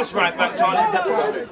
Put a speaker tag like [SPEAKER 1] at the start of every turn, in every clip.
[SPEAKER 1] Just right back, Charlie. That's right.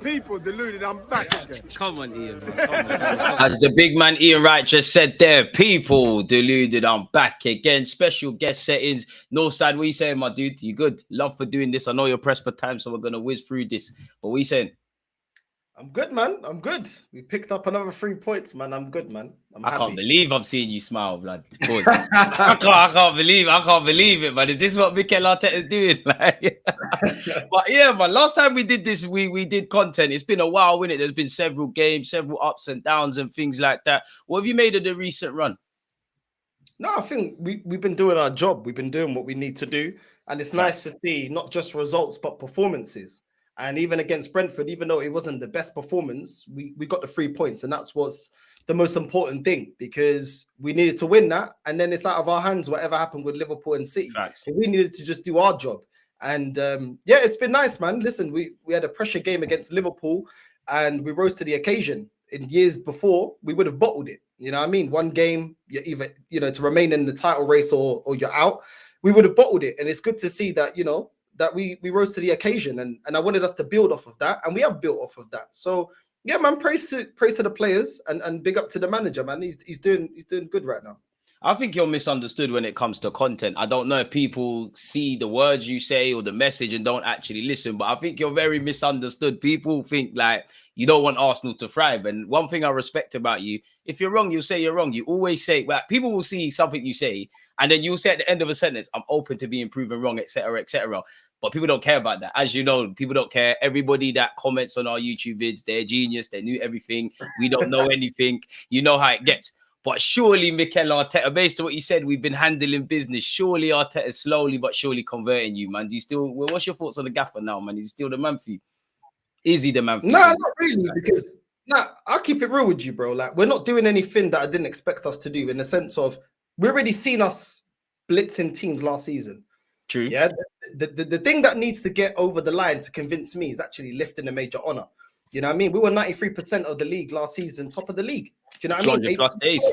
[SPEAKER 2] People deluded, I'm back again.
[SPEAKER 3] Come on, Ian. Come on. As the big man Ian Wright just said there, people deluded, I'm back again. Special guest settings. Northside, what you saying, my dude? You good? Love for doing this. I know you're pressed for time, so we're going to whiz through this. But what you saying?
[SPEAKER 4] I'm good, man. I'm good. We picked up another 3 points, man. I'm good, man.
[SPEAKER 3] I can't believe I'm seeing you smile, blood. I can't believe it, man. Is this what Mikel Arteta is doing? Like, but yeah, man. Last time we did this, we did content. It's been a while, innit? There's been several games, several ups and downs, and things like that. What have you made of the recent run?
[SPEAKER 4] No, I think we've been doing our job. We've been doing what we need to do, and it's nice to see not just results but performances. And even against Brentford, even though it wasn't the best performance, we got the 3 points. And that's what's the most important thing, because we needed to win that. And then it's out of our hands, whatever happened with Liverpool and City. We needed to just do our job. And yeah, it's been nice, man. Listen, we had a pressure game against Liverpool and we rose to the occasion. In years before, we would have bottled it. You know what I mean? One game, you're either, to remain in the title race or you're out. We would have bottled it. And it's good to see that, that we rose to the occasion, and I wanted us to build off of that, and we have built off of that. So yeah, man, praise to the players and big up to the manager, man. He's doing good right now.
[SPEAKER 3] I think you're misunderstood when it comes to content. I don't know if people see the words you say or the message and don't actually listen, but I think you're very misunderstood. People think like you don't want Arsenal to thrive. And one thing I respect about you, if you're wrong, you'll say you're wrong. You always say, well, people will see something you say, and then you'll say at the end of a sentence, I'm open to being proven wrong, etc., etc. But people don't care about that. As you know, people don't care. Everybody that comments on our YouTube vids, they're genius. They knew everything. We don't know anything. You know how it gets. But surely Mikel Arteta, based on what you said, we've been handling business. Surely Arteta is slowly but surely converting you, man. Do you still? Well, what's your thoughts on the gaffer now, man? Is he still the man for you? Is he the man for you?
[SPEAKER 4] No, not really. Because I'll keep it real with you, bro. Like, we're not doing anything that I didn't expect us to do, in the sense of we already seen us blitzing teams last season.
[SPEAKER 3] True.
[SPEAKER 4] Yeah. The thing that needs to get over the line to convince me is actually lifting a major honor. You know what I mean? We were 93% of the league last season, top of the league. Do you know what I mean?
[SPEAKER 3] 200 plus days.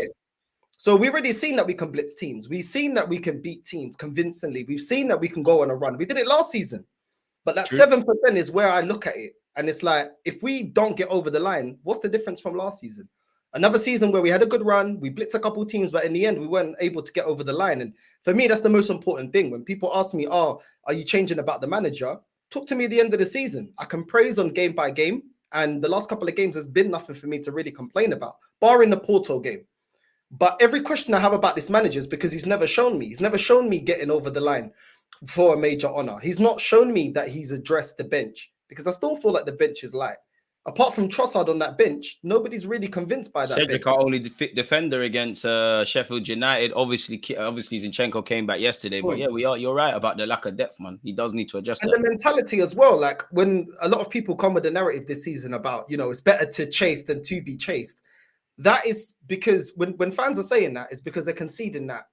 [SPEAKER 4] So we've already seen that we can blitz teams. We've seen that we can beat teams convincingly. We've seen that we can go on a run. We did it last season. But that 7% is where I look at it. And it's like, if we don't get over the line, what's the difference from last season? Another season where we had a good run, we blitzed a couple of teams, but in the end, we weren't able to get over the line. And for me, that's the most important thing. When people ask me, are you changing about the manager? Talk to me at the end of the season. I can praise on game by game. And the last couple of games has been nothing for me to really complain about, barring the Porto game. But every question I have about this manager is because he's never shown me. He's never shown me getting over the line for a major honor. He's not shown me that he's addressed the bench, because I still feel like the bench is light. Apart from Trossard on that bench, nobody's really convinced by that.
[SPEAKER 3] Cedric, our only fit defender against Sheffield United. Obviously, Zinchenko came back yesterday. But yeah, you're right about the lack of depth, man. He does need to adjust.
[SPEAKER 4] And the mentality as well. Like, when a lot of people come with the narrative this season about, it's better to chase than to be chased. That is because when fans are saying that, it's because they're conceding that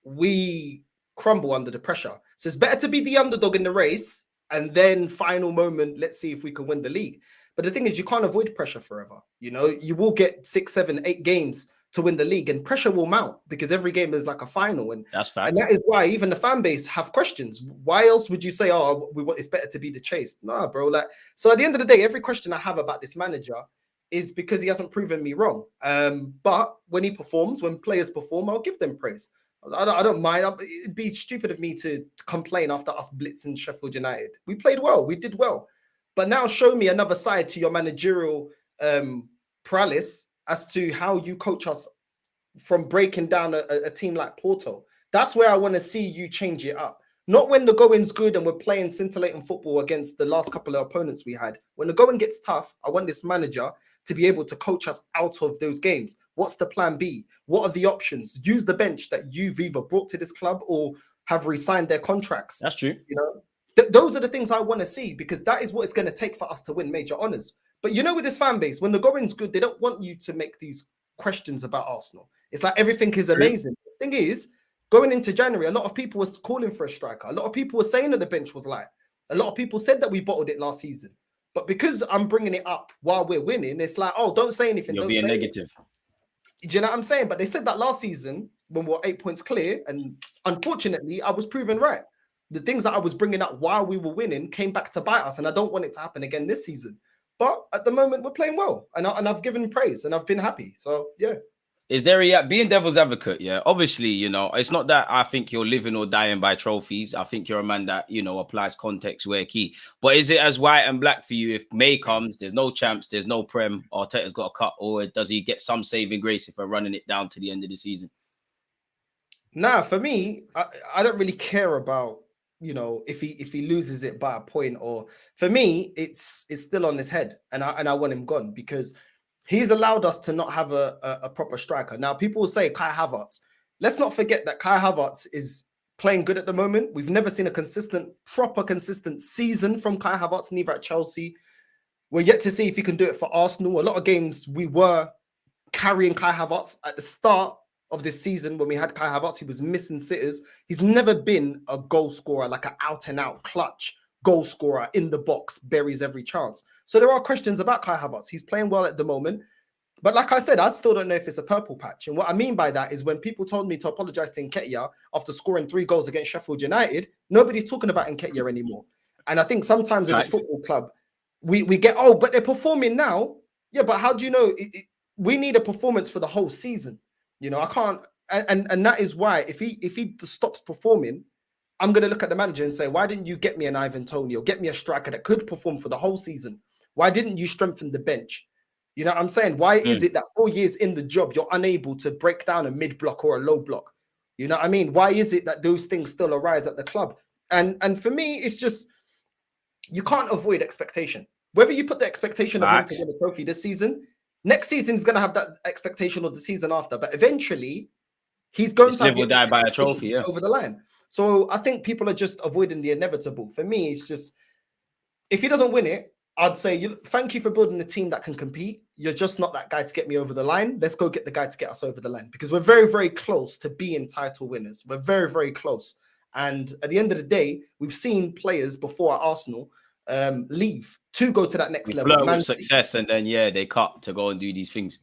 [SPEAKER 4] we crumble under the pressure. So it's better to be the underdog in the race, and then final moment, let's see if we can win the league. But the thing is, you can't avoid pressure forever. You will get 6, 7, 8 games to win the league, and pressure will mount because every game is like a final. And
[SPEAKER 3] that's fact.
[SPEAKER 4] And that is why even the fan base have questions. Why else would you say, it's better to be the chased? Nah, bro. Like, so at the end of the day, every question I have about this manager is because he hasn't proven me wrong. But when he performs, when players perform, I'll give them praise. I don't mind. It'd be stupid of me to complain after us blitzing Sheffield United. We played well. We did well. But now show me another side to your managerial prowess as to how you coach us from breaking down a team like Porto. That's where I want to see you change it up. Not when the going's good and we're playing scintillating football against the last couple of opponents we had. When the going gets tough, I want this manager to be able to coach us out of those games. What's the plan B? What are the options? Use the bench that you've either brought to this club or have re-signed their contracts.
[SPEAKER 3] That's true.
[SPEAKER 4] You know, those are the things I want to see, because that is what it's going to take for us to win major honours. But you know, with this fan base, when the going's good, they don't want you to make these questions about Arsenal. It's like everything is amazing. The thing is, going into January, a lot of people was calling for a striker. A lot of people were saying that the bench was light. A lot of people said that we bottled it last season. But because I'm bringing it up while we're winning, it's like, oh, don't say anything.
[SPEAKER 3] You're being negative.
[SPEAKER 4] Do you know what I'm saying? But they said that last season when we were 8 points clear, and unfortunately, I was proven right. The things that I was bringing up while we were winning came back to bite us, and I don't want it to happen again this season. But at the moment, we're playing well, and I've given praise, and I've been happy. So, yeah.
[SPEAKER 3] Is there being devil's advocate? Yeah, obviously, you know, it's not that I think you're living or dying by trophies. I think you're a man that, you know, applies context where key. But is it as white and black for you if May comes, there's no champs, there's no Prem, Arteta's got a cut, or does he get some saving grace if we're running it down to the end of the season?
[SPEAKER 4] Nah, for me, I don't really care about, you know, if he loses it by a point, or for me, it's still on his head, and I want him gone, because he's allowed us to not have a proper striker. Now, people will say Kai Havertz. Let's not forget that Kai Havertz is playing good at the moment. We've never seen a proper consistent season from Kai Havertz, neither at Chelsea. We're yet to see if he can do it for Arsenal. A lot of games we were carrying Kai Havertz. At the start of this season, when we had Kai Havertz, he was missing sitters. He's never been a goal scorer, like an out-and-out clutch goal scorer in the box, buries every chance. So there are questions about Kai Havertz. He's playing well at the moment. But like I said, I still don't know if it's a purple patch. And what I mean by that is when people told me to apologize to Nketiah after scoring 3 goals against Sheffield United, nobody's talking about Nketiah anymore. And I think sometimes in this football club, we get, oh, but they're performing now. Yeah, but how do you know? We need a performance for the whole season. You know, I can't. And that is why if he stops performing, I'm going to look at the manager and say, why didn't you get me an Ivan Toney or get me a striker that could perform for the whole season? Why didn't you strengthen the bench? You know what I'm saying? Why is it that 4 years in the job, you're unable to break down a mid block or a low block? You know what I mean? Why is it that those things still arise at the club? And for me, it's just, you can't avoid expectation. Whether you put the expectation of him to win a trophy this season, next season is going to have that expectation of the season after. But eventually, he's going to
[SPEAKER 3] live or die by a trophy,
[SPEAKER 4] over the line. So I think people are just avoiding the inevitable. For me, it's just, if he doesn't win it, I'd say, thank you for building a team that can compete. You're just not that guy to get me over the line. Let's go get the guy to get us over the line, because we're very, very close to being title winners. We're very, very close. And at the end of the day, we've seen players before at Arsenal leave to go to that next level.
[SPEAKER 3] With success, and then, they cut to go and do these things.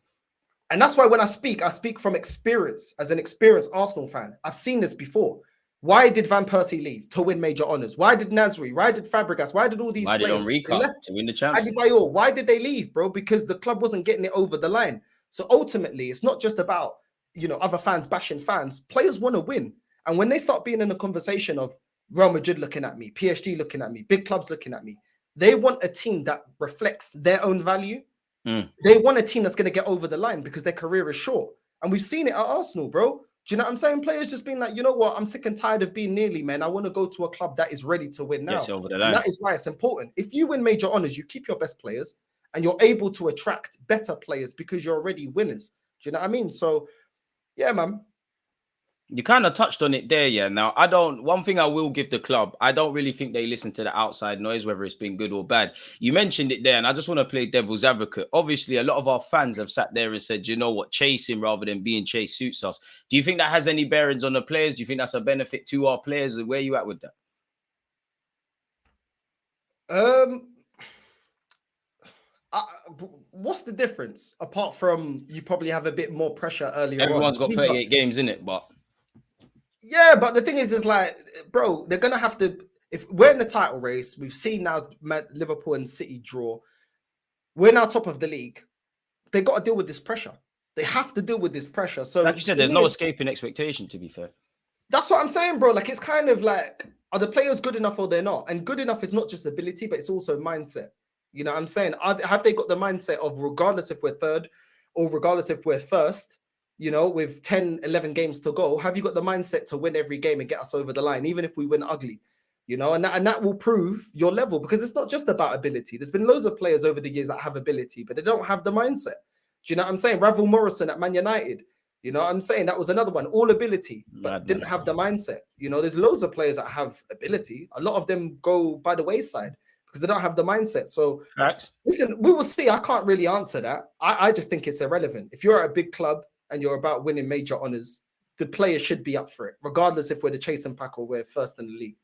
[SPEAKER 4] And that's why when I speak from experience, as an experienced Arsenal fan. I've seen this before. Why did Van Persie leave? To win major honours. Why did Nasri? Why did Fabregas? Why did all these players
[SPEAKER 3] left to win the Champions?
[SPEAKER 4] Why did they leave, bro? Because the club wasn't getting it over the line. So ultimately, it's not just about, you know, other fans bashing fans. Players want to win. And when they start being in a conversation of Real Madrid looking at me, PSG looking at me, big clubs looking at me, they want a team that reflects their own value. They want a team that's going to get over the line because their career is short. And we've seen it at Arsenal, bro. Do you know what I'm saying? Players just being like, you know what? I'm sick and tired of being nearly, man. I want to go to a club that is ready to win now.
[SPEAKER 3] Yes, over the line.
[SPEAKER 4] And that is why it's important. If you win major honours, you keep your best players and you're able to attract better players because you're already winners. Do you know what I mean? So, yeah, man.
[SPEAKER 3] You kind of touched on it there, yeah. Now, one thing I will give the club, I don't really think they listen to the outside noise, whether it's been good or bad. You mentioned it there, and I just want to play devil's advocate. Obviously, a lot of our fans have sat there and said, you know what, chasing rather than being chased suits us. Do you think that has any bearings on the players? Do you think that's a benefit to our players? Where are you at with that?
[SPEAKER 4] What's the difference? Apart from you probably have a bit more pressure earlier on.
[SPEAKER 3] Everyone's got 38 games in it, but...
[SPEAKER 4] Yeah, but the thing is like, bro, they're going to have to, if we're in the title race, we've seen now Liverpool and City draw. We're now top of the league. They got to deal with this pressure. They have to deal with this pressure. So,
[SPEAKER 3] like you said, there's no escaping expectation, to be fair.
[SPEAKER 4] That's what I'm saying, bro. Like, it's kind of like, are the players good enough or they're not? And good enough is not just ability, but it's also mindset. You know what I'm saying? Have they got the mindset of, regardless if we're third or regardless if we're first, you know, with 10, 11 games to go, have you got the mindset to win every game and get us over the line, even if we win ugly? You know, and that will prove your level, because it's not just about ability. There's been loads of players over the years that have ability, but they don't have the mindset. Do you know what I'm saying? Ravel Morrison at Man United, You know what I'm saying? That was another one. All ability, but
[SPEAKER 3] Mad,
[SPEAKER 4] didn't
[SPEAKER 3] man.
[SPEAKER 4] have the mindset. You know, there's loads of players that have ability. A lot of them go by the wayside because they don't have the mindset. So
[SPEAKER 3] Facts.
[SPEAKER 4] listen, we will see. I can't really answer that. I just think it's irrelevant. If you're at a big club and you're about winning major honors, the players should be up for it, regardless if we're the chasing pack or we're first in the league.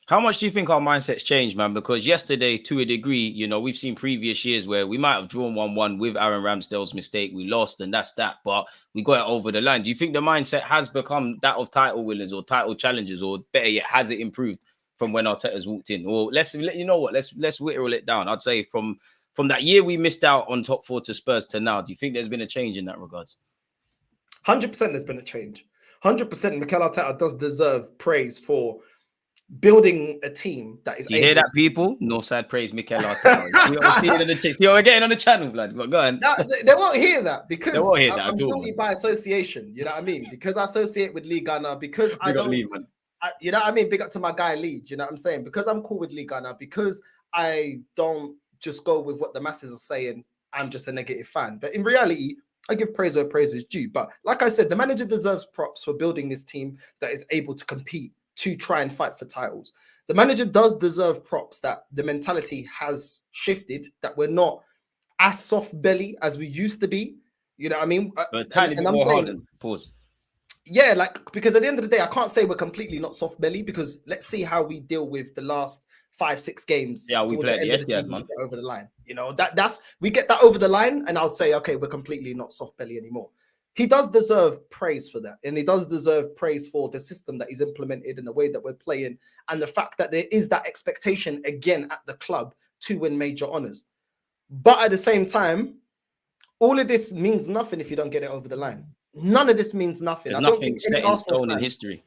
[SPEAKER 3] How much do you think our mindset's changed, man? Because yesterday, to a degree, you know, we've seen previous years where we might have drawn 1-1 with Aaron Ramsdale's mistake. We lost, and that's that. But we got it over the line. Do you think the mindset has become that of title winners or title challengers, or better yet, has it improved from when Arteta's walked in? Or you know what? Let's whittle it down. I'd say from that year we missed out on top 4 to Spurs to now. Do you think there's been a change in that regards?
[SPEAKER 4] 100% there's been a change. 100% Mikel Arteta does deserve praise for building a team that is.
[SPEAKER 3] Do you hear that, people? Northside praise Mikel Arteta. You're getting on the channel, blood. Go on.
[SPEAKER 4] No, they won't hear that because
[SPEAKER 3] they won't hear that
[SPEAKER 4] I'm guilty by association. You know what I mean? Because I associate with Lee Gunner. Because I don't.
[SPEAKER 3] Leave, man.
[SPEAKER 4] You know what I mean? Big up to my guy Lee. You know what I'm saying? Because I'm cool with Lee Gunner. Because I don't just go with what the masses are saying. I'm just a negative fan. But in reality, I give praise where praise is due. But like I said, the manager deserves props for building this team that is able to compete, to try and fight for titles. The manager does deserve props that the mentality has shifted, that we're not as soft belly as we used to be. You know what I mean?
[SPEAKER 3] And I'm saying, pause.
[SPEAKER 4] Yeah, like, because at the end of the day, I can't say we're completely not soft belly, because let's see how we deal with the last 5-6 games.
[SPEAKER 3] Yeah, we played the end of the season,
[SPEAKER 4] man. Over the line. You know, that's we get that over the line, and I'll say, okay, we're completely not soft belly anymore. He does deserve praise for that. And he does deserve praise for the system that he's implemented and the way that we're playing, and the fact that there is that expectation again at the club to win major honors. But at the same time, all of this means nothing if you don't get it over the line. None of this means nothing.
[SPEAKER 3] There's
[SPEAKER 4] I don't think any Arsenal
[SPEAKER 3] fan in history.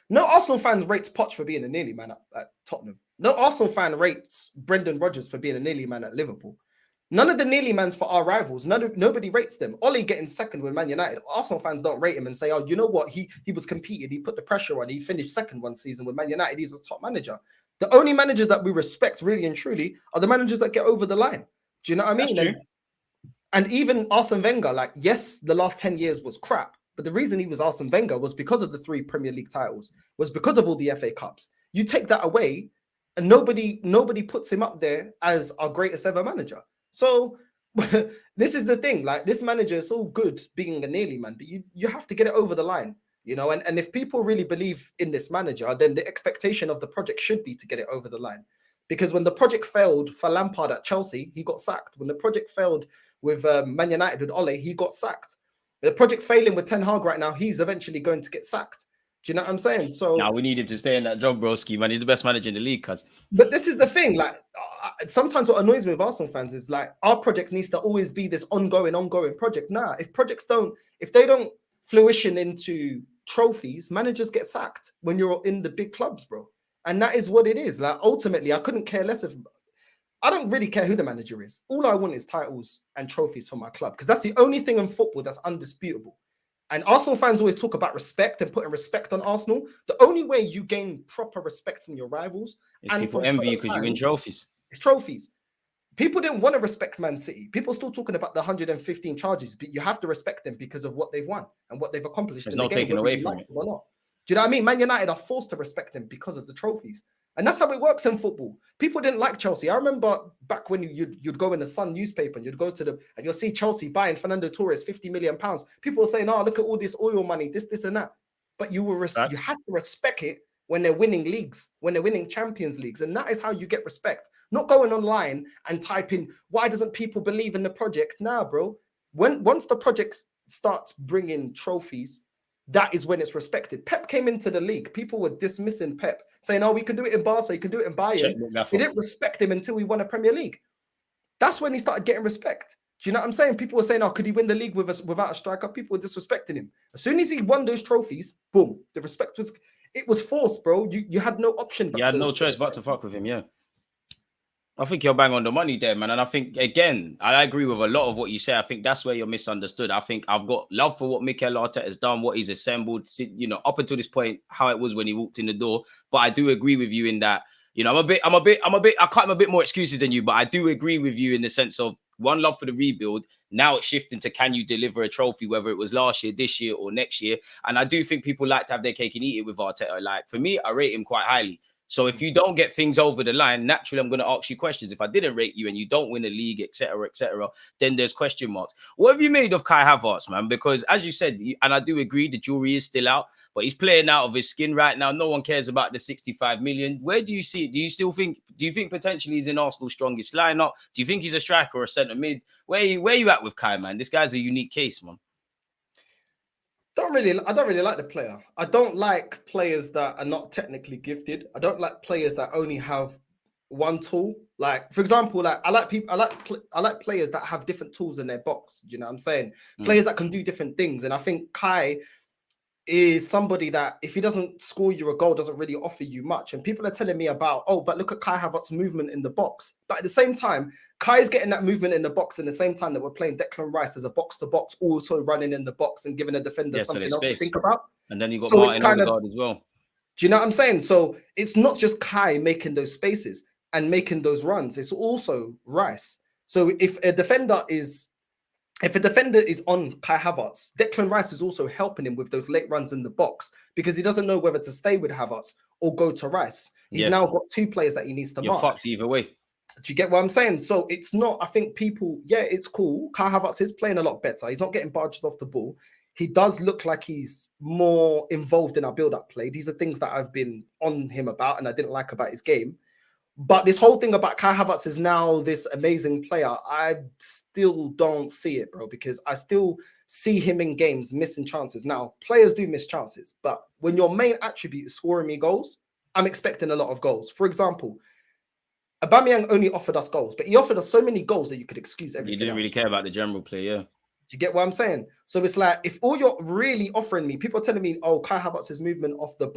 [SPEAKER 4] No Arsenal fan rates Poch for being a nearly man at Tottenham. No Arsenal fan rates Brendan Rodgers for being a nearly man at Liverpool. None of the nearly mans for our rivals. Nobody rates them. Ollie getting second with Man United. Arsenal fans don't rate him and say, oh, you know what? He was competed. He put the pressure on. He finished second one season with Man United. He's a top manager. The only managers that we respect really and truly are the managers that get over the line. Do you know what I mean? And even Arsene Wenger, like, yes, the last 10 years was crap, but the reason he was Arsene Wenger was because of the 3 Premier League titles, was because of all the FA Cups. You take that away, and nobody puts him up there as our greatest ever manager. So this is the thing, like, this manager is all good being a nearly man, but you have to get it over the line, you know, and if people really believe in this manager, then the expectation of the project should be to get it over the line. Because when the project failed for Lampard at Chelsea, he got sacked. When the project failed with Man United with Ole, he got sacked. The project's failing with Ten Hag right now. He's eventually going to get sacked. Do you know what I'm saying? So
[SPEAKER 3] now we need him to stay in that job, broski, man. He's the best manager in the league, cuz.
[SPEAKER 4] But this is the thing, like, sometimes what annoys me with Arsenal fans is, like, our project needs to always be this ongoing project. Nah, if they don't fruition into trophies, managers get sacked when you're in the big clubs, bro. And that is what it is. Like, ultimately, I couldn't care less I don't really care who the manager is. All I want is titles and trophies for my club, because that's the only thing in football that's undisputable. And Arsenal fans always talk about respect and putting respect on Arsenal. The only way you gain proper respect from your rivals and
[SPEAKER 3] people
[SPEAKER 4] from
[SPEAKER 3] envy you because you win trophies.
[SPEAKER 4] It's trophies. People didn't want to respect Man City. People are still talking about the 115 charges, but you have to respect them because of what they've won and what they've accomplished.
[SPEAKER 3] There's no taking away from it.
[SPEAKER 4] Or not. Do you know what I mean? Man United are forced to respect them because of the trophies. And that's how it works in football. People didn't like Chelsea. I remember back when you'd go in the Sun newspaper and you'd go to them and you'll see Chelsea buying Fernando Torres £50 million. People were saying, oh, look at all this oil money, this and that. But you had to respect it when they're winning leagues, when they're winning Champions Leagues. And that is how you get respect. Not going online and typing, why doesn't people believe in the project? Nah, bro. Once the project starts bringing trophies, that is when it's respected. Pep came into the league. People were dismissing Pep, saying, oh, we can do it in Barca, you can do it in Bayern. They didn't respect him until we won a Premier League. That's when he started getting respect. Do you know what I'm saying? People were saying, oh, could he win the league with us without a striker? People were disrespecting him. As soon as he won those trophies, boom, the respect was forced, bro. You had no option.
[SPEAKER 3] You had no choice but to fuck with him, yeah. I think you're bang on the money there, man. And I think, again, I agree with a lot of what you say. I think that's where you're misunderstood. I think I've got love for what Mikel Arteta has done, what he's assembled, you know, up until this point, how it was when he walked in the door. But I do agree with you in that, you know, I'm a bit more excuses than you, but I do agree with you in the sense of one love for the rebuild. Now it's shifting to can you deliver a trophy, whether it was last year, this year, or next year. And I do think people like to have their cake and eat it with Arteta. Like for me, I rate him quite highly. So if you don't get things over the line, naturally, I'm going to ask you questions. If I didn't rate you and you don't win a league, etc., then there's question marks. What have you made of Kai Havertz, man? Because as you said, and I do agree, the jury is still out, but he's playing out of his skin right now. No one cares about the 65 million. Where do you see it? Do you think potentially he's in Arsenal's strongest lineup? Do you think he's a striker or a centre mid? Where you at with Kai, man? This guy's a unique case, man.
[SPEAKER 4] I don't really like the player. I don't like players that are not technically gifted. I don't like players that only have one tool. Like, for example, like I like players that have different tools in their box. Do you know what I'm saying? Players that can do different things. And I think Kai is somebody that if he doesn't score you a goal, doesn't really offer you much. And people are telling me about, oh, but look at Kai Havertz's movement in the box. But at the same time, Kai's getting that movement in the box in the same time that we're playing Declan Rice as a box-to-box, also running in the box and giving a defender something else to think about.
[SPEAKER 3] And then you got Martin Odegaard as well.
[SPEAKER 4] Do you know what I'm saying? So it's not just Kai making those spaces and making those runs. It's also Rice. So if a defender is on Kai Havertz, Declan Rice is also helping him with those late runs in the box because he doesn't know whether to stay with Havertz or go to Rice. He's now got two players that he needs to mark.
[SPEAKER 3] You're fucked either way.
[SPEAKER 4] Do you get what I'm saying? So it's not, I think people, it's cool. Kai Havertz is playing a lot better. He's not getting barged off the ball. He does look like he's more involved in our build-up play. These are things that I've been on him about and I didn't like about his game. But this whole thing about Kai Havertz is now this amazing player. I still don't see it, bro, because I still see him in games missing chances. Now, players do miss chances, but when your main attribute is scoring me goals, I'm expecting a lot of goals. For example, Aubameyang only offered us goals, but he offered us so many goals that you could excuse everything.
[SPEAKER 3] He didn't really care about the general play, yeah.
[SPEAKER 4] Do you get what I'm saying? So it's like, if all you're really offering me, people are telling me, oh, Kai Havertz's movement off the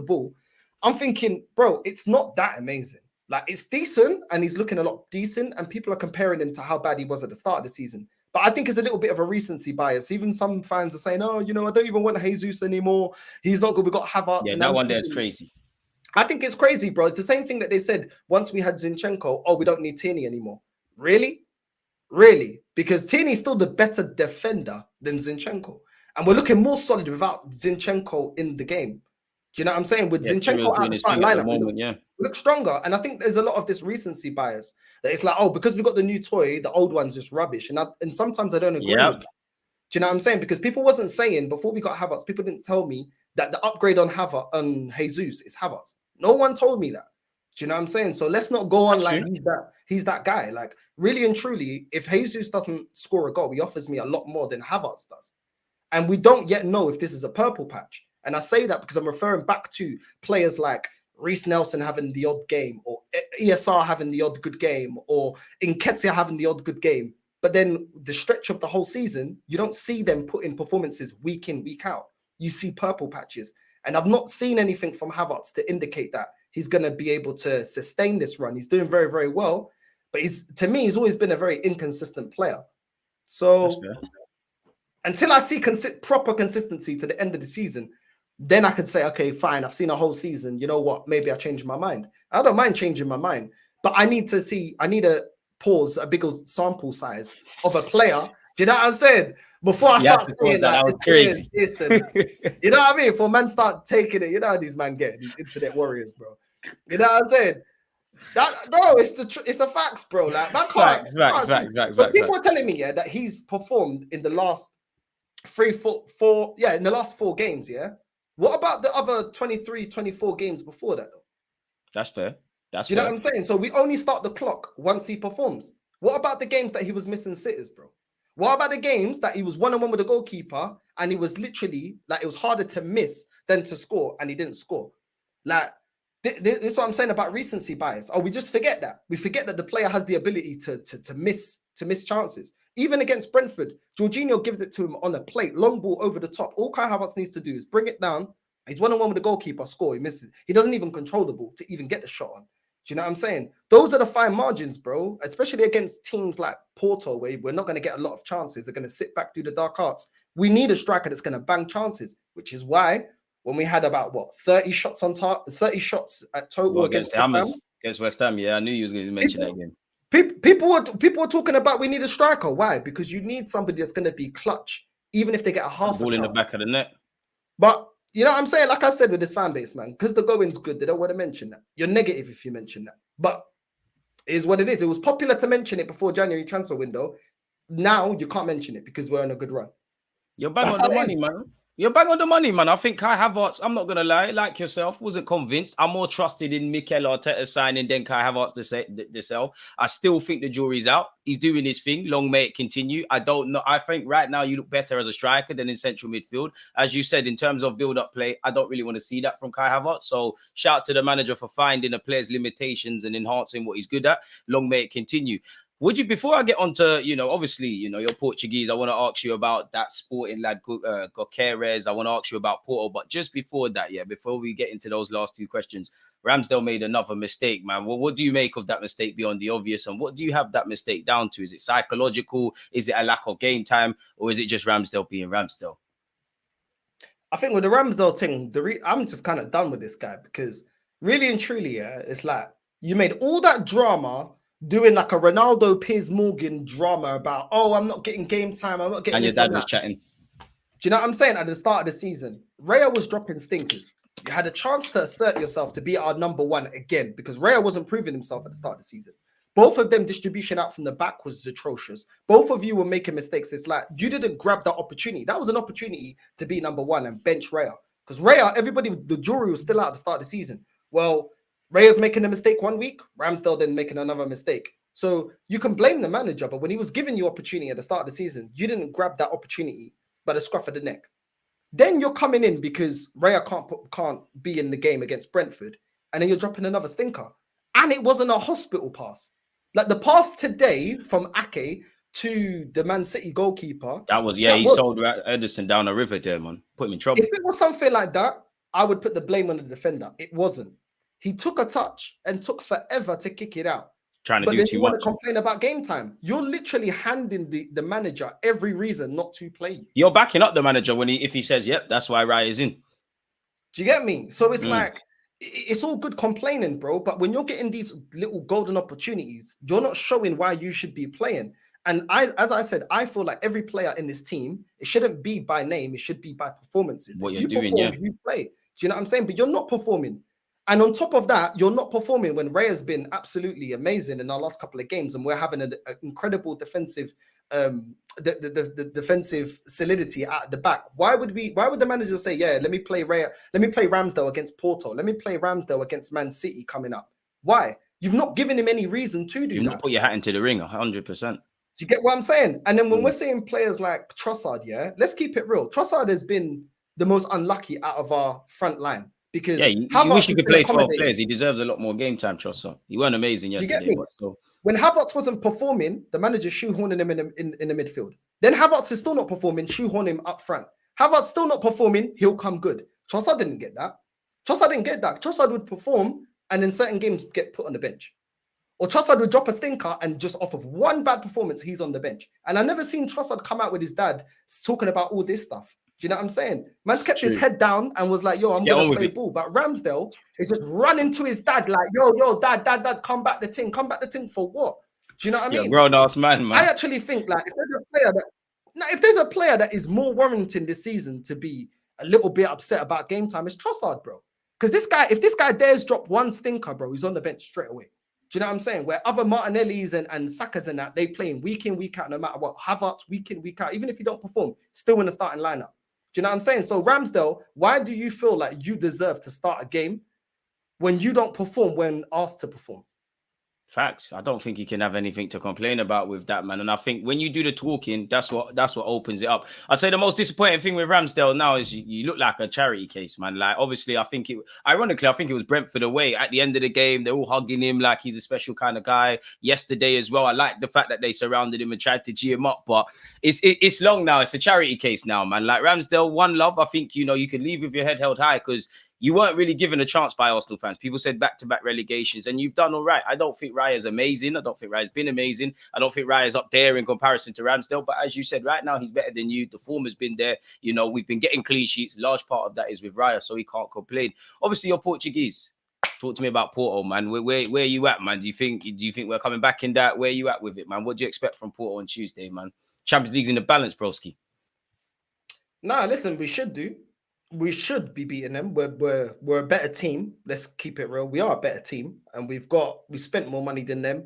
[SPEAKER 4] ball, I'm thinking, bro, it's not that amazing. Like, it's decent, and he's looking a lot decent, and people are comparing him to how bad he was at the start of the season. But I think it's a little bit of a recency bias. Even some fans are saying, oh, you know, I don't even want Jesus anymore. He's not good. We got Havertz.
[SPEAKER 3] Yeah, that one there is crazy.
[SPEAKER 4] I think it's crazy, bro. It's the same thing that they said once we had Zinchenko, oh, we don't need Tierney anymore. Really? Really? Because Tierney's still the better defender than Zinchenko. And we're looking more solid without Zinchenko in the game. Do you know what I'm saying? With Zinchenko out the front lineup, we look stronger. And I think there's a lot of this recency bias that it's like, oh, because we got the new toy, the old one's just rubbish. And sometimes I don't agree with that. Do you know what I'm saying? Because people wasn't saying before we got Havertz, people didn't tell me that the upgrade on Jesus is Havertz. No one told me that. Do you know what I'm saying? So let's not go on like he's that guy. Like, really and truly, if Jesus doesn't score a goal, he offers me a lot more than Havertz does. And we don't yet know if this is a purple patch. And I say that because I'm referring back to players like Reece Nelson having the odd game, or ESR having the odd good game, or Nketiah having the odd good game. But then the stretch of the whole season, you don't see them put in performances week in, week out. You see purple patches. And I've not seen anything from Havertz to indicate that he's going to be able to sustain this run. He's doing very, very well. But to me, he's always been a very inconsistent player. So until I see proper consistency to the end of the season, then I could say, okay, fine, I've seen a whole season. You know what? Maybe I changed my mind. I don't mind changing my mind. But I need to pause a bigger sample size of a player. Do you know what I'm saying? Before I start saying that was crazy. Listen, you know what I mean? For men start taking it, you know how these men get, these internet warriors, bro. You know what I'm saying? It's a facts, bro. Like, facts. People are telling me, that he's performed in the last in the last 4 games, yeah? What about the other 23, 24 games before that, though?
[SPEAKER 3] That's fair.
[SPEAKER 4] You know what I'm saying? So we only start the clock once he performs. What about the games that he was missing sitters, bro? What about the games that he was 1-on-1 with the goalkeeper and he was literally, like, it was harder to miss than to score, and he didn't score? Like, this is what I'm saying about recency bias. Oh, we just forget that. We forget that the player has the ability to miss chances. Even against Brentford, Jorginho gives it to him on a plate, long ball over the top. All Kai Havertz needs to do is bring it down. He's 1-on-1 with the goalkeeper, score, he misses. He doesn't even control the ball to even get the shot on. Do you know what I'm saying? Those are the fine margins, bro, especially against teams like Porto, where we're not going to get a lot of chances. They're going to sit back through the dark arts. We need a striker that's going to bang chances, which is why when we had about, 30 shots on target, 30 shots at total against
[SPEAKER 3] West Ham. Yeah, I knew you was going to mention that again.
[SPEAKER 4] People were talking about we need a striker. Why? Because you need somebody that's going to be clutch, even if they get a half
[SPEAKER 3] ball
[SPEAKER 4] a
[SPEAKER 3] in the
[SPEAKER 4] chance.
[SPEAKER 3] back of the net.
[SPEAKER 4] But you know what I'm saying? Like I said with this fan base, man, because the going's good, they don't want to mention that. You're negative if you mention that. But it is what it is. It was popular to mention it before January transfer window. Now you can't mention it because we're on a good run.
[SPEAKER 3] You're bang on the money, man. You're bang on the money, man. I think Kai Havertz, I'm not going to lie, like yourself, wasn't convinced. I'm more trusted in Mikel Arteta signing than Kai Havertz themselves. I still think the jury's out. He's doing his thing. Long may it continue. I don't know. I think right now you look better as a striker than in central midfield. As you said, in terms of build-up play, I don't really want to see that from Kai Havertz. So shout out to the manager for finding a player's limitations and enhancing what he's good at. Long may it continue. Would you, before I get on to, obviously, you're Portuguese, I want to ask you about that sporting lad, Goqueres. I want to ask you about Porto. But just before that, before we get into those last two questions, Ramsdale made another mistake, man. Well, what do you make of that mistake beyond the obvious? And what do you have that mistake down to? Is it psychological? Is it a lack of game time? Or is it just Ramsdale being Ramsdale?
[SPEAKER 4] I think with the Ramsdale thing, I'm just kind of done with this guy because really and truly, it's like you made all that drama doing like a Ronaldo Piers Morgan drama about, oh, I'm not getting game time. I'm not getting.
[SPEAKER 3] And your dad was chatting.
[SPEAKER 4] Do you know what I'm saying? At the start of the season, Raya was dropping stinkers. You had a chance to assert yourself to be our number one again because Raya wasn't proving himself at the start of the season. Both of them distribution out from the back was atrocious. Both of you were making mistakes. It's like you didn't grab that opportunity. That was an opportunity to be number one and bench Raya. Because Raya, the jury was still out at the start of the season. Well, Raya's making a mistake one week, Ramsdale then making another mistake. So you can blame the manager, but when he was giving you opportunity at the start of the season, you didn't grab that opportunity by the scruff of the neck. Then you're coming in because Raya can't be in the game against Brentford, and then you're dropping another stinker. And it wasn't a hospital pass. Like the pass today from Ake to the Man City goalkeeper.
[SPEAKER 3] He sold Ederson down a river there, man. Put him in trouble.
[SPEAKER 4] If it was something like that, I would put the blame on the defender. It wasn't. He took a touch and took forever to kick it out.
[SPEAKER 3] Trying to
[SPEAKER 4] but
[SPEAKER 3] do
[SPEAKER 4] then
[SPEAKER 3] too
[SPEAKER 4] you
[SPEAKER 3] much.
[SPEAKER 4] Want to complain about game time. You're literally handing the manager every reason not to play you.
[SPEAKER 3] You're backing up the manager if he says, yep, that's why Raya is in.
[SPEAKER 4] Do you get me? So it's like, it's all good complaining, bro. But when you're getting these little golden opportunities, you're not showing why you should be playing. And as I said, I feel like every player in this team, it shouldn't be by name. It should be by performances.
[SPEAKER 3] What
[SPEAKER 4] if
[SPEAKER 3] you're doing,
[SPEAKER 4] you play. Do you know what I'm saying? But you're not performing. And on top of that, you're not performing when Raya's been absolutely amazing in our last couple of games, and we're having an incredible defensive, the defensive solidity at the back. Why would the manager say, yeah, let me play Raya, let me play Ramsdale against Porto, let me play Ramsdale against Man City coming up? Why? You've not given him any reason to do that.
[SPEAKER 3] You've not put your hat into the ring, 100%.
[SPEAKER 4] Do you get what I'm saying? And then when we're seeing players like Trossard, let's keep it real. Trossard has been the most unlucky out of our front line. Because
[SPEAKER 3] you wish you could play 12 players. He deserves a lot more game time, Trossard. He weren't amazing yesterday.
[SPEAKER 4] Do you get me? When Havertz wasn't performing, the manager shoehorning him in the midfield. Then Havertz is still not performing, shoehorn him up front. Havertz still not performing, he'll come good. Trossard didn't get that. Trossard would perform and in certain games get put on the bench. Or Trossard would drop a stinker and just off of one bad performance, he's on the bench. And I've never seen Trossard come out with his dad talking about all this stuff. Do you know what I'm saying? Man's kept his head down and was like, yo, I'm going to play ball. But Ramsdale is just running to his dad like, yo, dad, come back the thing for what? Do you know what I mean?
[SPEAKER 3] Grown-ass man.
[SPEAKER 4] I actually think like if there's a player that is more warranting this season to be a little bit upset about game time, it's Trossard, bro. Because if this guy dares drop one stinker, bro, he's on the bench straight away. Do you know what I'm saying? Where other Martinellis and Sakas and that, they playing week in, week out, no matter what. Havertz, week in, week out. Even if you don't perform, still in the starting lineup. Do you know what I'm saying? So Ramsdale, why do you feel like you deserve to start a game when you don't perform when asked to perform?
[SPEAKER 3] Facts. I don't think you can have anything to complain about with that, man. And I think when you do the talking, that's what opens it up. I'd say the most disappointing thing with Ramsdale now is you look like a charity case, man. Like, obviously, ironically, I think it was Brentford away. At the end of the game, they're all hugging him like he's a special kind of guy. Yesterday as well, I like the fact that they surrounded him and tried to G him up. But it's long now. It's a charity case now, man. Like Ramsdale, one love. I think, you can leave with your head held high because you weren't really given a chance by Arsenal fans. People said back-to-back relegations, and you've done all right. I don't think Raya's amazing. I don't think Raya's been amazing. I don't think Raya's up there in comparison to Ramsdale. But as you said, right now, he's better than you. The form has been there. We've been getting clean sheets. Large part of that is with Raya, so he can't complain. Obviously, you're Portuguese. Talk to me about Porto, man. Where you at, man? Do you think we're coming back in that? Where you at with it, man? What do you expect from Porto on Tuesday, man? Champions League's in the balance, broski.
[SPEAKER 4] Nah, listen, we should do. We should be beating them. We're a better team. Let's keep it real. We are a better team, and we spent more money than them,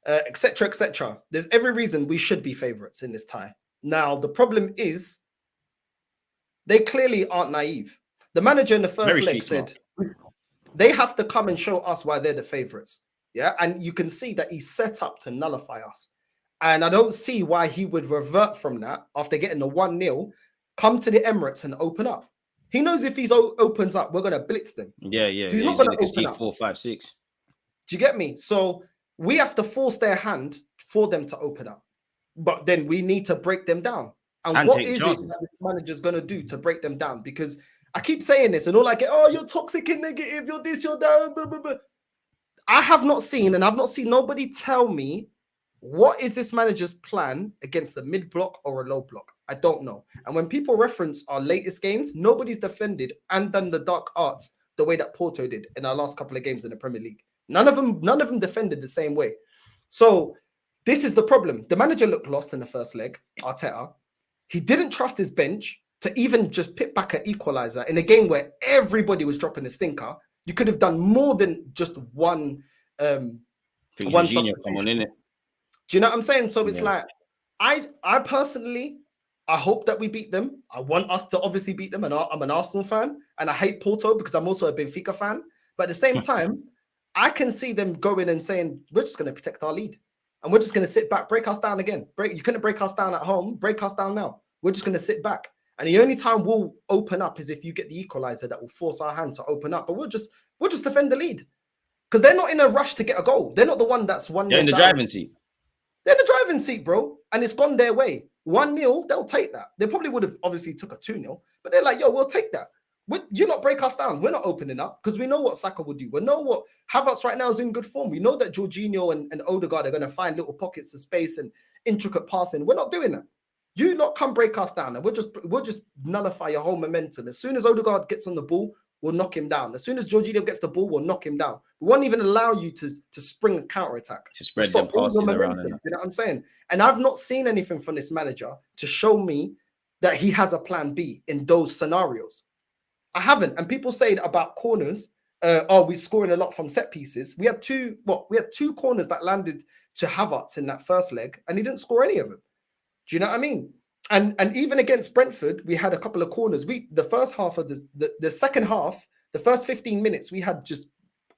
[SPEAKER 4] etc., etc. There's every reason we should be favourites in this tie. Now, the problem is they clearly aren't naive. The manager in the first leg said they have to come and show us why they're the favourites. Yeah, and you can see that he's set up to nullify us. And I don't see why he would revert from that after getting the 1-0, come to the Emirates and open up. He knows if he opens up, we're going to blitz them.
[SPEAKER 3] Yeah.
[SPEAKER 4] He's not going to open up.
[SPEAKER 3] 4, 5, 6.
[SPEAKER 4] Do you get me? So we have to force their hand for them to open up. But then we need to break them down. And what is it that this manager's going to do to break them down? Because I keep saying this and all I get, oh, you're toxic and negative, you're this, you're that. Blah, blah, blah. I have not seen, and I've not seen nobody tell me what is this manager's plan against a mid block or a low block. I don't know. And when people reference our latest games, nobody's defended and done the dark arts the way that Porto did in our last couple of games in the Premier League. None of them defended the same way. So this is the problem. The manager looked lost in the first leg, Arteta. He didn't trust his bench to even just pit back an equalizer in a game where everybody was dropping a stinker. You could have done more than just one. One come on in it. Do you know what I'm saying? So it's like, I personally, I hope that we beat them. I want us to obviously beat them, and I'm an Arsenal fan, and I hate Porto because I'm also a Benfica fan. But at the same time, I can see them going and saying, we're just going to protect our lead. And we're just going to sit back, break us down again. You couldn't break us down at home, break us down now. We're just going to sit back. And the only time we'll open up is if you get the equalizer that will force our hand to open up. But we'll just defend the lead. Because they're not in a rush to get a goal. They're not the one that's 1-0
[SPEAKER 3] They're in the driving seat.
[SPEAKER 4] They're in the driving seat, bro. And it's gone their way. 1-0, they'll take that. They probably would have obviously took a 2-0. But they're like, yo, we'll take that. You not break us down. We're not opening up because we know what Saka would do. We know what Havertz right now is in good form. We know that Jorginho and Odegaard are going to find little pockets of space and intricate passing. We're not doing that. You not come break us down, and we'll just nullify your whole momentum. As soon as Odegaard gets on the ball, we'll knock him down. As soon as Jorginho gets the ball, we'll knock him down. We won't even allow you to spring a counter attack.
[SPEAKER 3] To spread them passes around.
[SPEAKER 4] You know what I'm saying? And I've not seen anything from this manager to show me that he has a plan B in those scenarios. I haven't. And people say about corners, we're scoring a lot from set pieces. We had two corners that landed to Havertz in that first leg, and he didn't score any of them. Do you know what I mean? And even against Brentford, we had a couple of corners. The first half of the second half, the first 15 minutes, we had just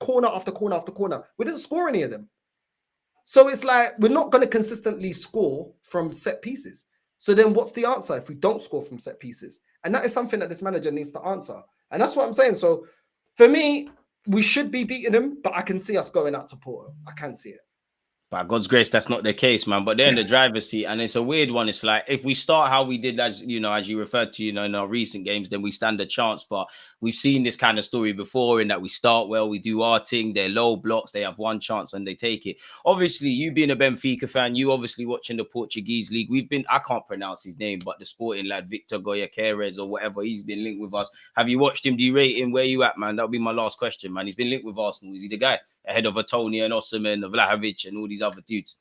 [SPEAKER 4] corner after corner after corner. We didn't score any of them. So it's like, we're not going to consistently score from set pieces. So then what's the answer if we don't score from set pieces? And that is something that this manager needs to answer. And that's what I'm saying. So for me, we should be beating them, but I can see us going out to Porto. I can see it.
[SPEAKER 3] By God's grace, that's not the case, man. But they're in the driver's seat, and it's a weird one. It's like, if we start how we did, as you referred to, in our recent games, then we stand a chance. But we've seen this kind of story before, in that we start well, we do our thing, they're low blocks, they have one chance and they take it. Obviously, you being a Benfica fan, you obviously watching the Portuguese league. I can't pronounce his name, but the sporting lad Victor Goyacárez or whatever, he's been linked with us. Have you watched him? Do you rate him? Where you at, man? That'll be my last question, man. He's been linked with Arsenal. Is he the guy ahead of Tony and Osimhen, Vlahovic, and all these other dudes?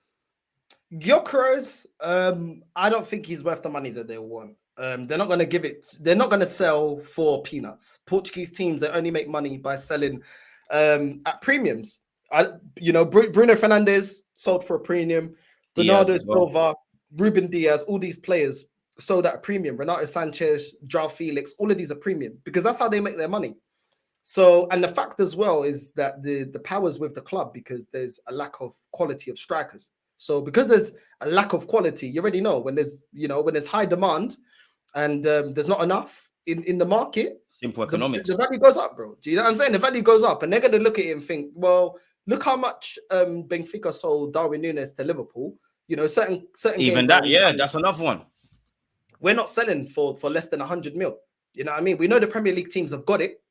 [SPEAKER 4] Gyökeres, I don't think he's worth the money that they want. They're not going to give it. They're not going to sell for peanuts. Portuguese teams, they only make money by selling at premiums. Bruno Fernandes sold for a premium. Bernardo Silva, Ruben Diaz, all these players sold at a premium. Renato Sanchez, João Felix, all of these are premium because that's how they make their money. So, and the fact as well is that the power's with the club because there's a lack of quality of strikers. So because there's a lack of quality, you already know when there's high demand and there's not enough in the market.
[SPEAKER 3] Simple economics.
[SPEAKER 4] The value goes up, bro. Do you know what I'm saying? The value goes up, and they're going to look at it and think, well, look how much Benfica sold Darwin Núñez to Liverpool. Certain
[SPEAKER 3] even that, that's another one.
[SPEAKER 4] We're not selling for less than 100 mil. You know what I mean? We know the Premier League teams have got it.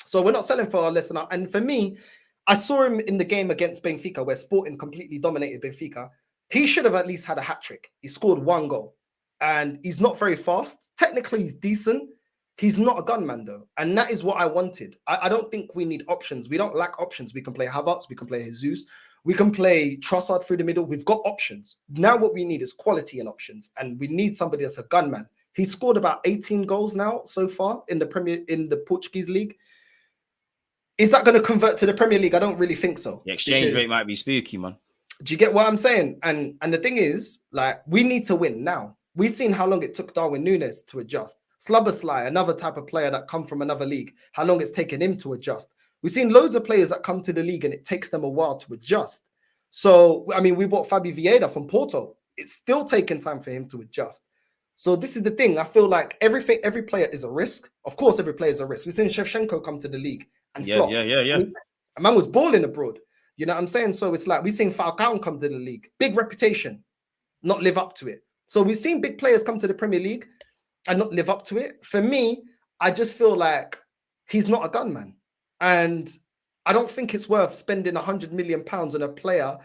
[SPEAKER 4] So we're not selling for less than that. And for me, I saw him in the game against Benfica where Sporting completely dominated Benfica. He should have at least had a hat trick. He scored one goal and he's not very fast. Technically, he's decent, He's not a gunman though, and that is what I wanted. I don't think we need options. We don't lack options. We can play Havertz, we can play Jesus, we can play Trossard through the middle. We've got options. Now what we need is quality and options, and we need somebody that's a gunman. He's scored about 18 goals now so far in the Portuguese league. Is that going to convert to the Premier League? I don't really think so.
[SPEAKER 3] The exchange rate might be spooky, man.
[SPEAKER 4] Do you get what I'm saying? And the thing is, like, we need to win now. We've seen how long it took Darwin Núñez to adjust. Slabberslai, another type of player that come from another league, how long it's taken him to adjust. We've seen loads of players that come to the league and it takes them a while to adjust. So, I mean, we bought Fabi Vieira from Porto. It's still taking time for him to adjust. So this is the thing. I feel like every player is a risk. Of course, every player is a risk. We've seen Shevchenko come to the league and flop.
[SPEAKER 3] Yeah.
[SPEAKER 4] A man was balling abroad. You know what I'm saying? So it's like we've seen Falcao come to the league. Big reputation, not live up to it. So we've seen big players come to the Premier League and not live up to it. For me, I just feel like he's not a gunman. And I don't think it's worth spending £100 million on a player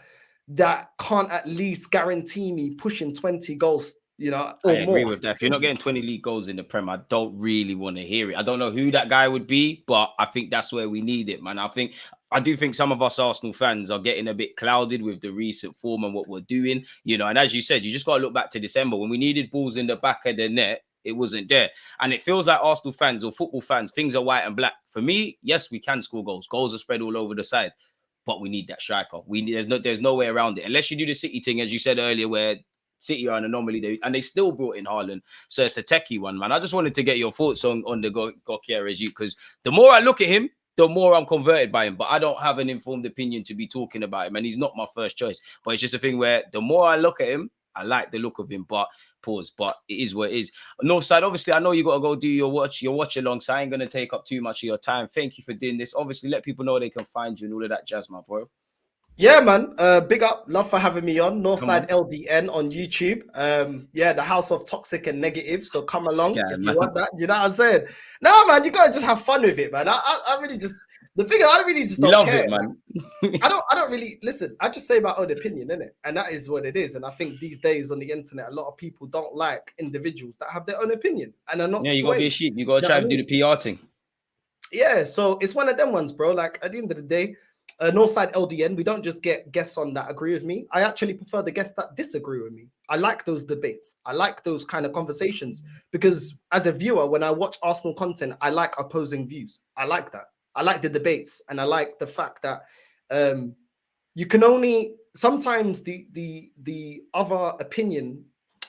[SPEAKER 4] that can't at least guarantee me pushing 20 goals, you know, or
[SPEAKER 3] I agree
[SPEAKER 4] more.
[SPEAKER 3] with that. If you're not getting 20 league goals in the Prem, I don't really want to hear it. I don't know who that guy would be, but I think that's where we need it, man. I do think some of us Arsenal fans are getting a bit clouded with the recent form and what we're doing, you know. And as you said, you just got to look back to December when we needed balls in the back of the net. It wasn't there. And it feels like Arsenal fans or football fans, things are white and black. For me, yes, we can score goals. Goals are spread all over the side, but we need that striker. There's no way around it. Unless you do the City thing, as you said earlier, where City are an anomaly, and they still brought in Haaland. So it's a techie one, man. I just wanted to get your thoughts on the Gokier as you, because the more I look at him, the more I'm converted by him. But I don't have an informed opinion to be talking about him, and he's not my first choice. But it's just a thing where the more I look at him, I like the look of him. But it is what it is. Northside, obviously, I know you got to go do your watch along, so I ain't going to take up too much of your time. Thank you for doing this. Obviously, let people know they can find you and all of that jazz, my bro.
[SPEAKER 4] Yeah, man. Big up. Love for having me on. Northside LDN on YouTube. The house of toxic and negative. So come along if you want that. You know what I'm saying? No, man, you gotta just have fun with it, man. I really just the thing I really just don't care,
[SPEAKER 3] it, man.
[SPEAKER 4] I don't really listen. I just say my own opinion, innit? And that is what it is. And I think these days on the internet, a lot of people don't like individuals that have their own opinion and are not.
[SPEAKER 3] Yeah, you gotta be a sheep. You gotta try to do the PR thing.
[SPEAKER 4] Yeah, so it's one of them ones, bro. Like at the end of the day, Northside LDN, we don't just get guests on that agree with me. I actually prefer the guests that disagree with me. I like those debates. I like those kind of conversations because as a viewer, when I watch Arsenal content, I like opposing views. I like that. I like the debates, and I like the fact that you can only sometimes the other opinion,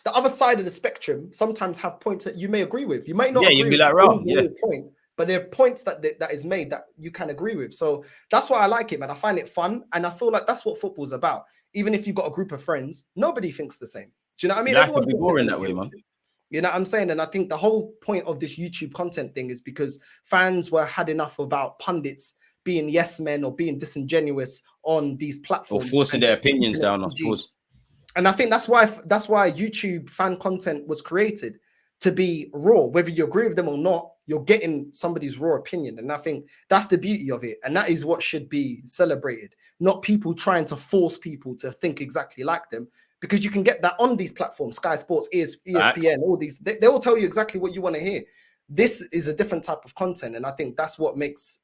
[SPEAKER 4] the other side of the spectrum, sometimes have points that you may agree with. You might not.
[SPEAKER 3] You'd be like, wrong. Yeah.
[SPEAKER 4] Point. But there are points that is made that you can agree with. So that's why I like it, man. I find it fun. And I feel like that's what football's about. Even if you've got a group of friends, nobody thinks the same. Do you know what I mean?
[SPEAKER 3] Everyone's be boring that way, man.
[SPEAKER 4] You know what I'm saying? And I think the whole point of this YouTube content thing is because fans had enough about pundits being yes men or being disingenuous on these platforms.
[SPEAKER 3] Or forcing their opinions down, I suppose.
[SPEAKER 4] And I think that's why YouTube fan content was created, to be raw. Whether you agree with them or not, you're getting somebody's raw opinion. And I think that's the beauty of it. And that is what should be celebrated, not people trying to force people to think exactly like them, because you can get that on these platforms, Sky Sports, ESPN, all these, they will tell you exactly what you want to hear. This is a different type of content. And I think that's what makes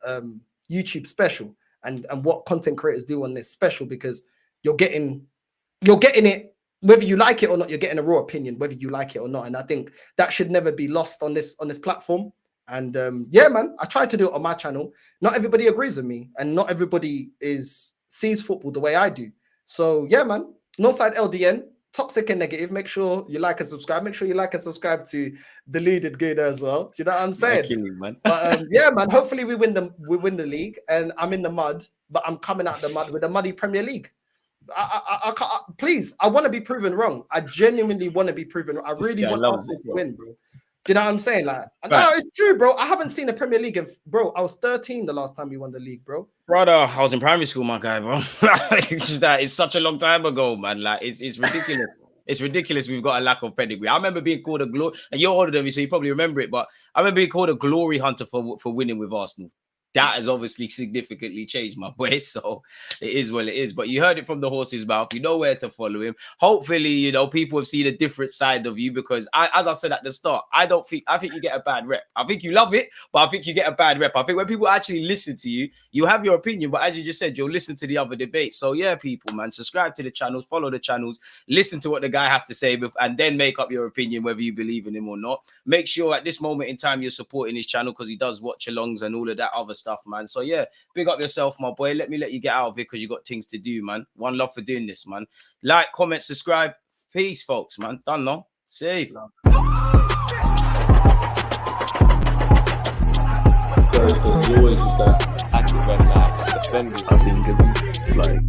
[SPEAKER 4] YouTube special, and what content creators do on this special, because you're getting it, whether you like it or not. You're getting a raw opinion, whether you like it or not. And I think that should never be lost on this platform. And yeah, man, I try to do it on my channel. Not everybody agrees with me, and not everybody sees football the way I do. So yeah, man, Northside LDN, toxic and negative. Make sure you like and subscribe. Make sure you like and subscribe to Deluded Gooner as well. Do you know what I'm saying?
[SPEAKER 3] Man.
[SPEAKER 4] But yeah, man, hopefully we win the league. And I'm in the mud, but I'm coming out the mud with a muddy Premier League. I can't, please, I want to be proven wrong. I genuinely want to be proven wrong. I really want Arsenal to win, bro. Do you know what I'm saying? Like, no, it's true, bro. I haven't seen a Premier League, bro. I was 13 the last time we won the league, bro.
[SPEAKER 3] Brother, I was in primary school, my guy, bro. That is such a long time ago, man. Like, it's ridiculous. It's ridiculous. We've got a lack of pedigree. I remember being called a glory, and you're older than me, so you probably remember it. But I remember being called a glory hunter for winning with Arsenal. that has obviously significantly changed, my boy. So it is what it is. But you heard it from the horse's mouth. You know where to follow him. Hopefully, you know, people have seen a different side of you because as I said at the start, I think you get a bad rep. I think you love it, but I think you get a bad rep. I think when people actually listen to you, you have your opinion, but as you just said, you'll listen to the other debates. So yeah, people, man, subscribe to the channels, follow the channels, listen to what the guy has to say, and then make up your opinion whether you believe in him or not. Make sure at this moment in time you're supporting his channel because he does watch alongs and all of that other stuff, man. So yeah, big up yourself, my boy. Let me let you get out of it because you got things to do, man. One love for doing this, man. Like, comment, subscribe. Peace, folks, man. Done now. Safe.
[SPEAKER 5] Because you always use that active red light, defending.
[SPEAKER 6] I think it's like